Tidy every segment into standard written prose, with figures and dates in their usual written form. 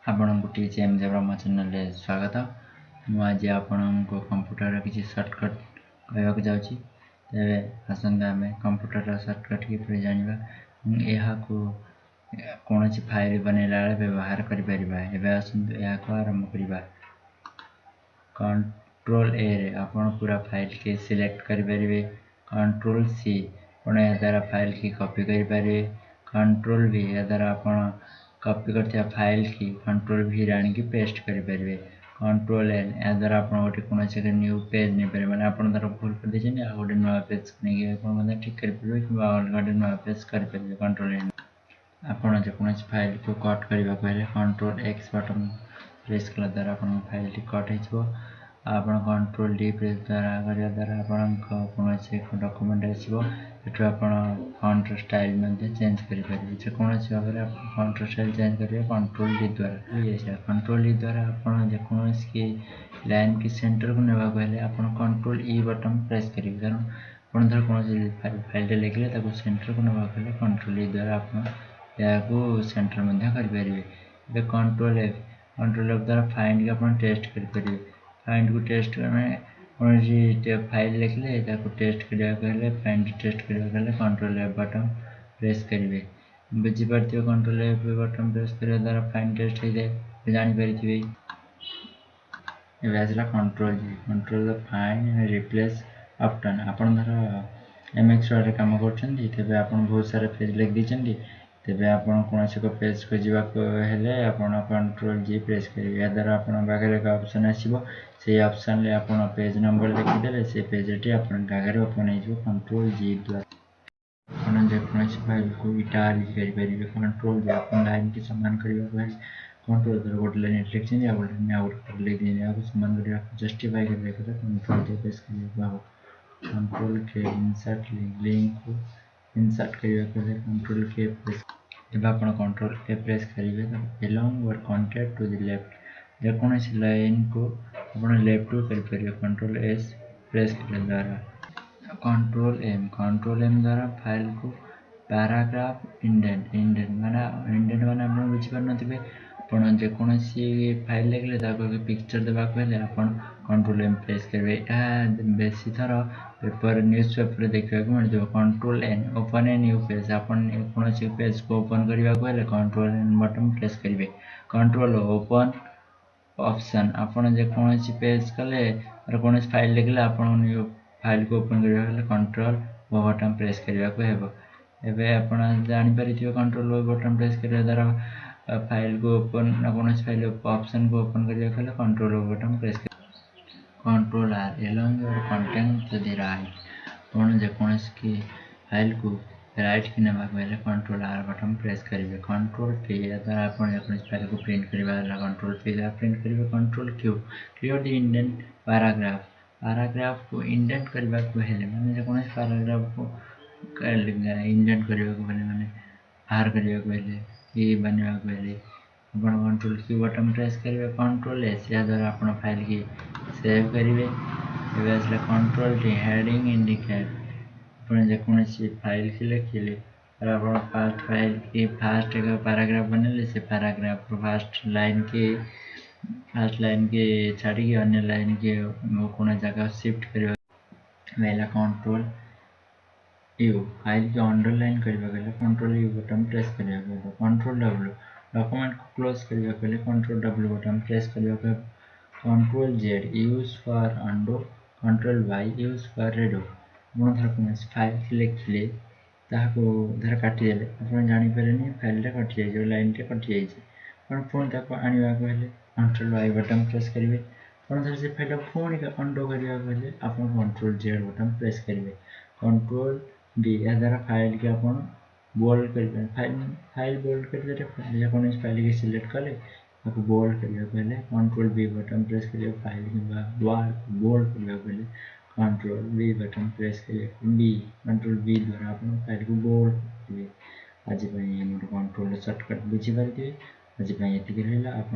आपण गोटे जेएमजे ब्रह्म चैनल स्वागत। मुझे आपण को कंप्यूटर किसी सर्टकट कहवाक जाऊँगी। तेरे आसंत आम कंप्यूटर सर्टकट की जाना यहाँ कौन फाइल बनैला व्यवहार कर आरंभ करवा। कंट्रोल ए रे आपण पूरा फाइल के सिलेक्ट करें। कंट्रोल सी आपण या द्वारा फाइल की कॉपी करें। कंट्रोल वी या द्वारा आपण कॉपी करथिया फाइल की कंट्रोल भी राणी की पेस्ट करें। कंट्रोल एन या द्वारा आप गोटे कौन न्यू पेज नहीं पारे मैंने आप भूल कर दीजिए आ गए नुआ पेज नहीं ठीक करेंगे कि गोटे नुआ पेज करेंगे। कंट्रोल एन आपड़ जो फाइल को कट करने को कंट्रोल एक्स बटन प्रेस कला द्वारा आप फाइल टी कट हो। कंट्रोल डी प्रेस द्वारा करने द्वारा आपण कौन डॉक्यूमेंट आसो फॉन्ट स्टाइल चेंज करेंगे। जेकोसी भाव में फॉन्ट स्टाइल चेंज करेंगे कंट्रोल डी द्वारा। कंट्रोल डी द्वारा आपकी लाइन की सेंटर को नेबा आप कंट्रोल ई बटन प्रेस करेंगे कारण आप धर कौन फाइल लिखले सेंटर को नेबा कंट्रोल ई द्वारा आप सेंटर करेंगे। कंट्रोल एफ द्वारा फाइंड के आप टेस्ट करेंगे। फाइंड को टेस्ट में कौन फाइल लिखले टेस्ट करने फाइंड टेस्ट करने कंट्रोल एफ बटन प्रेस करेंगे। बुझीपारे कंट्रोल एफ बटन प्रेस करने द्वारा फाइंड टेस्ट हो जाए जानीपारे। आसला कंट्रोल फाइंड रिप्लेस ऑप्शन आपन धर एमएक्स वर्ड काम कर बहुत सारा पेज लिख दीजिए तेज आप कौन एक पेज को जावाक कंट्रोल जी प्रेस करेंगे। या द्वारा आपरे एक ऑप्शन आसो से ऑप्शन ले आप पेज नंबर लिखिदे से पेज टी आप आगे ओपन हो कंट्रोल जी द्वारा। जेकोसी फाइल को इटालिक करेंगे। कंट्रोल जी आप लाइन की समान करने कंट्रोल द्वारा गोटे लाइन लिखी गोटे लिख दी समान करने जस्टिफाई करने कंट्रोल जी प्रेस कर कंट्रोल के इंसर्ट लिंक को इंसर्ट करने कंट्रोल के प्रेस जब आप कंट्रोल ए प्रेस करेंगे एलोंग और कॉन्टैक्ट टू द लेफ्ट जेकोसी लाइन को आप लेफ्ट को करेंगे। कंट्रोल एस प्रेस करने द्वारा कंट्रोल एम द्वारा फाइल को पैराग्राफ इंडेंट माने आप बुझीपारे आप जेकोसी फाइल लिखले पिक्चर देवाक आप कंट्रोल एम प्रेस करेंगे। बेसी थर पेपर न्यूज पेपर देखा मिल control N open a new page आप कौन पेज को ओपन करने को कंट्रोल एन बटन प्रेस करेंगे। कंट्रोल ओपन ऑप्शन आप जेकोसी पेज कले कौन फाइल लिखले आप न्यू फाइल को ओपन करने कंट्रोल ओ बटन प्रेस करने को एवं आप जानीपारे कंट्रोल ओ बटन प्रेस करने द्वारा फाइल को ओपन कौन फाइल ऑप्शन को ओपन करने कंट्रोल ओ बटन प्रेस कर कंट्रोल आर एलोंग और कंटेंट टू द राइट कौन जेकोसी की फाइल को राइट की नेबा कंट्रोल आर बटन प्रेस करेंगे। कंट्रोल पी द्वारा आप फाइल को प्रिंट करवा कंट्रोल पी द्वारा प्रिंट करेंगे। Control Q the indent paragraph को इंडेंट करने को मैंने जेकोसी पैराग्राफ को इंडेंट करने मैंने बाहर करने बनवा आप कंट्रोल क्यू बटन प्रेस करेंगे। कंट्रोल एस या द्वारा आप फाइल की सेव करेंगे। आसला कंट्रोल टी हेडिंग इंडिकेट आप जेकोसी फाइल की लिखिले आप फास्ट फाइल की फास्ट एक पैराग्राफ बनेले से पैराग्राफ फास्ट लाइन के छाड़ी अन्य लाइन के कौन जगह शिफ्ट कर कंट्रोल यू फाइल की अंडरलाइन करने कंट्रोल यू बटन प्रेस करने कंट्रोल डब्ल्यू डॉक्यूमेंट को क्लोज करने कंट्रोल डब्ल्यू बटन प्रेस करने control Z use for undo control Y use for redo आप धर कौन फाइल लिखिले धर काटिदेले आप जानीपारे फाइल कटि जाए लाइन टे कटि जाए पुणी आने कंट्रोल वाई बटन प्रेस करेंगे। धर से फाइल पुणी अंडो करने आप कंट्रोल जेड बटन प्रेस करेंगे। कंट्रोल डी या द्वारा फाइल के आप बोल्ड कर फाइल बोल्ड कर कौन फाइल की सिलेक्ट कले आपको बोल्ड करने कंट्रोल बी बटन प्रेस करेंगे। फाइल की बोल्ड करने कंट्रोल बी बटन प्रेस करेंगे। बी कंट्रोल बी द्वारा आप फाइल को बोल्ड करेंगे। आज कंट्रोल सर्टकट बुझीपारे आज ये आप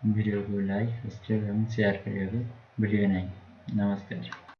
वीडियो को लाइक सब्सक्राइब और शेयर करने भूलिए नहीं। नमस्कार।